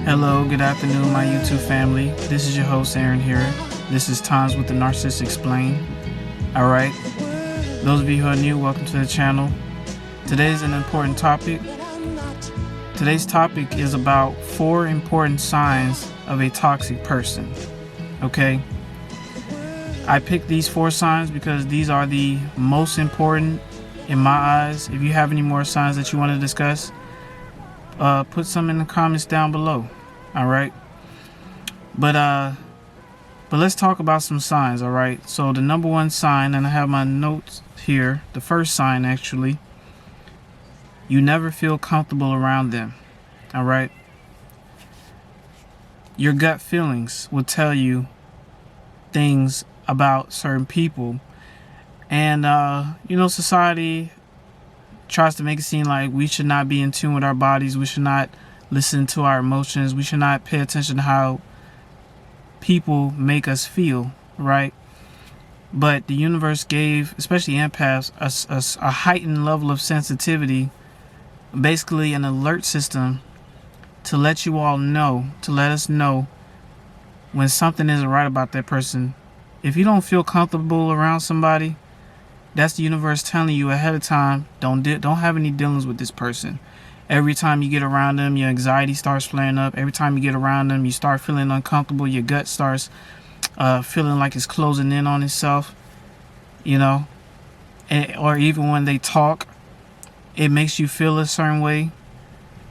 Hello, good afternoon, my YouTube family. This is your host, Aaron here. This is Times with the Narcissist Explained. Alright, those of you who are new, welcome to the channel. Today is an important topic. Today's topic is about 4 important signs of a toxic person. Okay? I picked these 4 signs because these are the most important in my eyes. If you have any more signs that you want to discuss, put some in the comments down below. All right, but let's talk about some signs. All right, so the number 1 sign, and I have my notes here, the first sign actually, you never feel comfortable around them. All right, your gut feelings will tell you things about certain people, and society tries to make it seem like we should not be in tune with our bodies. We should not listen to our emotions. We should not pay attention to how people make us feel, right? But the universe gave, especially empaths, a heightened level of sensitivity, basically an alert system to let you all know, to let us know when something isn't right about that person. If you don't feel comfortable around somebody, that's the universe telling you ahead of time, don't have any dealings with this person. Every time you get around them, your anxiety starts flaring up. Every time you get around them, you start feeling uncomfortable. Your gut starts feeling like it's closing in on itself, or even when they talk, it makes you feel a certain way.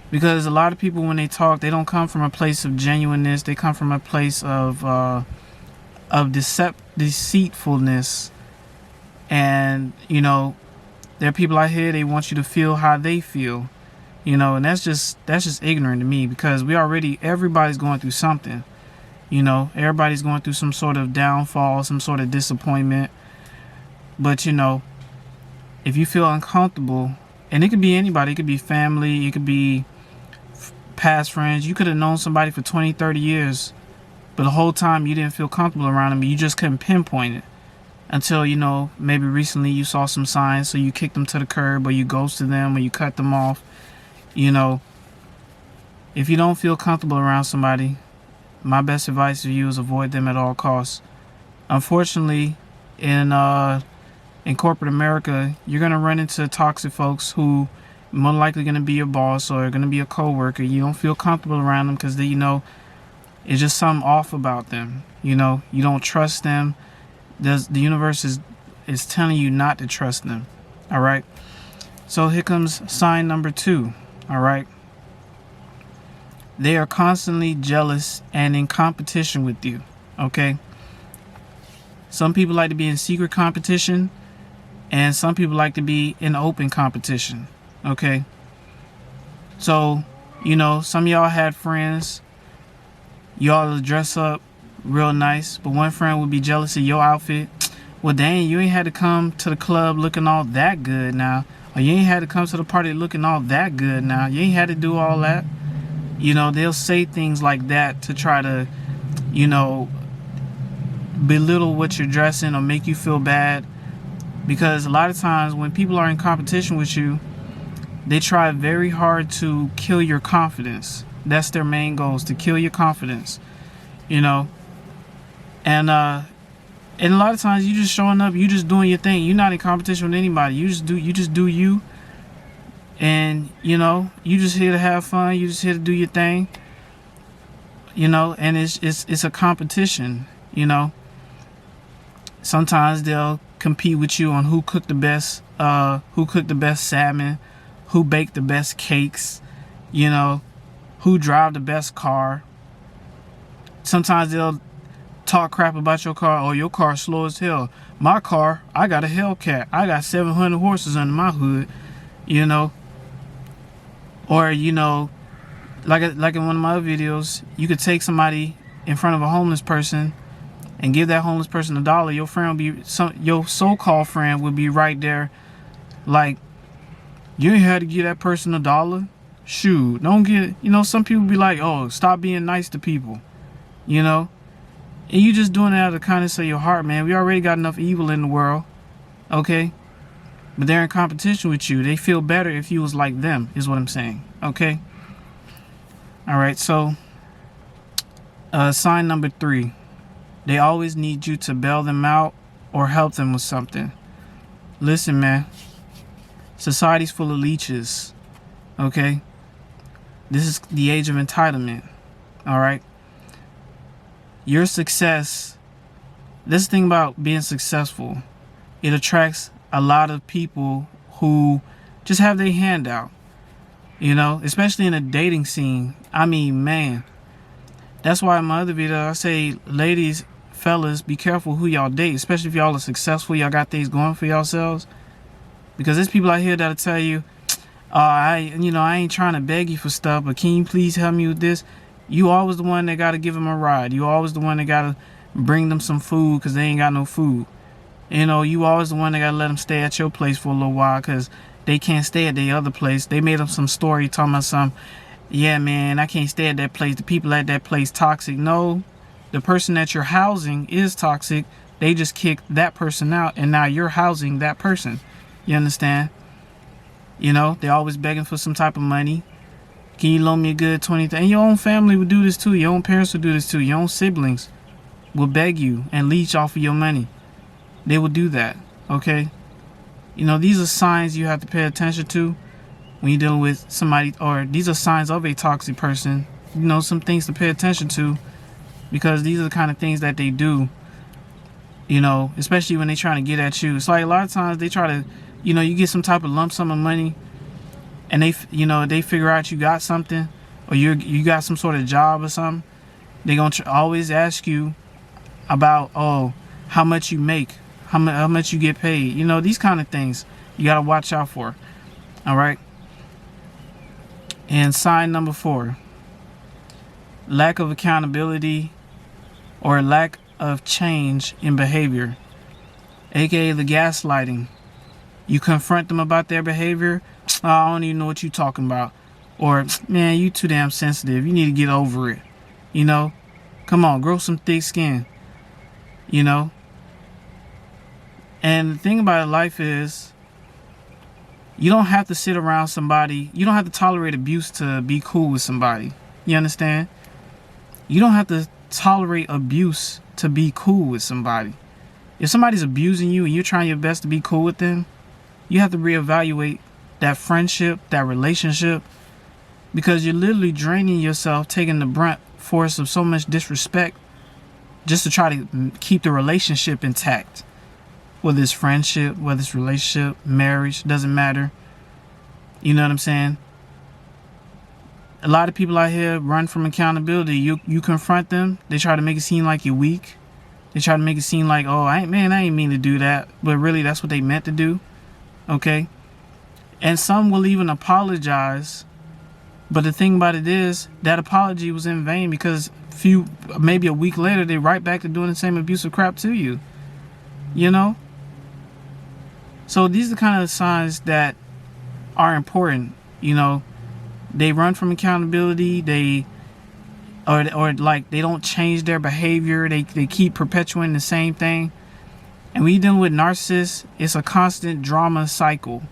Because a lot of people, when they talk, they don't come from a place of genuineness. They come from a place of deceitfulness. And, there are people out here, they want you to feel how they feel, and that's just ignorant to me, because everybody's going through something, everybody's going through some sort of downfall, some sort of disappointment. But, if you feel uncomfortable, and it could be anybody, it could be family, it could be past friends. You could have known somebody for 20, 30 years, but the whole time you didn't feel comfortable around them. You just couldn't pinpoint it. Until, maybe recently you saw some signs, so you kicked them to the curb, or you ghosted them, or you cut them off. If you don't feel comfortable around somebody, my best advice to you is avoid them at all costs. Unfortunately, in corporate America, you're going to run into toxic folks who more likely going to be your boss or going to be a coworker. You don't feel comfortable around them because it's just something off about them. You don't trust them. The universe is telling you not to trust them. All right. So here comes sign number 2. All right. They are constantly jealous and in competition with you. Okay. Some people like to be in secret competition, and some people like to be in open competition. Okay. So, some of y'all had friends. Y'all dress up real nice, but one friend would be jealous of your outfit. Well, dang, you ain't had to come to the club looking all that good now, or you ain't had to come to the party looking all that good now. You ain't had to do all that. They'll say things like that to try to belittle what you're dressing or make you feel bad, because a lot of times when people are in competition with you, they try very hard to kill your confidence. That's their main goal, is to kill your confidence. And a lot of times you just showing up, you just doing your thing. You're not in competition with anybody. You just do you. And you just here to have fun. You just here to do your thing. And it's a competition. Sometimes they'll compete with you on who cooked the best salmon, who baked the best cakes, who drive the best car. Sometimes they'll talk crap about your car. Oh, your car's slow as hell. My car, I got a Hellcat. I got 700 horses under my hood, Or, like in one of my other videos, you could take somebody in front of a homeless person and give that homeless person $1. Your friend will be, your so-called friend will be right there, like, you ain't had to give that person $1. Shoot, don't get it. Some people be like, oh, stop being nice to people, And you just doing it out of the kindness of your heart, man. We already got enough evil in the world, okay? But they're in competition with you. They feel better if you was like them, is what I'm saying, okay? All right, so Sign number 3. They always need you to bail them out or help them with something. Listen, man. Society's full of leeches. Okay? This is the age of entitlement. Alright? Your success, this thing about being successful, it attracts a lot of people who just have their hand out. You know, especially in a dating scene. I mean, man. That's why in my other video I say, ladies, fellas, be careful who y'all date, especially if y'all are successful, y'all got things going for yourselves. Because there's people out here that'll tell you, I ain't trying to beg you for stuff, but can you please help me with this? You always the one that got to give them a ride. You always the one that got to bring them some food because they ain't got no food. You know, you always the one that got to let them stay at your place for a little while because they can't stay at their other place. They made up some story talking about some, yeah, man, I can't stay at that place. The people at that place toxic. No, the person that you're housing is toxic. They just kicked that person out, and now you're housing that person. You understand? You know, they're always begging for some type of money. Can you loan me a good 20? And your own family would do this too. Your own parents would do this too. Your own siblings will beg you and leech off of your money. They will do that. Okay? You know, these are signs you have to pay attention to when you're dealing with somebody, or these are signs of a toxic person. You know, some things to pay attention to, because these are the kind of things that they do, you know, especially when they're trying to get at you. It's like a lot of times they try to, you know, you get some type of lump sum of money and they figure out you got something, or you got some sort of job or something. They're going to always ask you about, oh, how much you make, how much you get paid. You know, these kind of things you got to watch out for. All right. And sign number 4, lack of accountability or lack of change in behavior, aka the gaslighting. You confront them about their behavior. Oh, I don't even know what you're talking about. Or, man, you too damn sensitive. You need to get over it. You know, come on, grow some thick skin. You know. And the thing about life is, you don't have to sit around somebody. You don't have to tolerate abuse to be cool with somebody. You understand? You don't have to tolerate abuse to be cool with somebody. If somebody's abusing you and you're trying your best to be cool with them, you have to reevaluate that friendship, that relationship, because you're literally draining yourself, taking the brunt force of so much disrespect just to try to keep the relationship intact. Whether it's friendship, whether it's relationship, marriage, doesn't matter. You know what I'm saying? A lot of people out here run from accountability. You confront them, they try to make it seem like you're weak. They try to make it seem like, oh, I ain't mean to do that. But really, that's what they meant to do. Okay? And some will even apologize. But the thing about it is, that apology was in vain, because maybe a week later, they're right back to doing the same abusive crap to you. You know? So these are the kind of signs that are important. You know, they run from accountability. Or like they don't change their behavior. They keep perpetuating the same thing. And when you're dealing with narcissists, it's a constant drama cycle.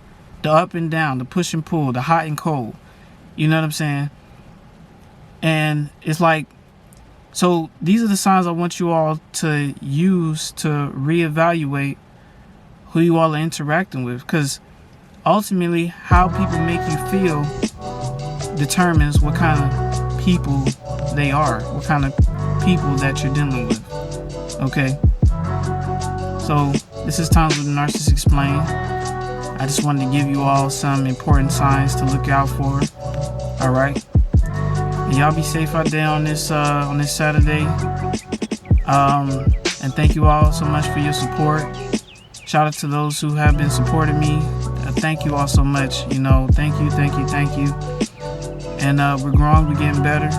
The up and down, the push and pull, the hot and cold. You know what I'm saying? And it's like, so these are the signs I want you all to use to reevaluate who you all are interacting with. Because ultimately, how people make you feel determines what kind of people they are, what kind of people that you're dealing with. Okay? So, this is Times with the Narcissist Explained. I just wanted to give you all some important signs to look out for. Alright? Y'all be safe out there on this Saturday. And thank you all so much for your support. Shout out to those who have been supporting me. Thank you all so much. You know, thank you. And we're growing, we're getting better.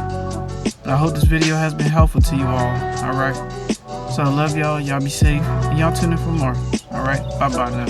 But I hope this video has been helpful to you all. Alright? So I love y'all. Y'all be safe. And y'all tune in for more. Alright? Bye-bye now.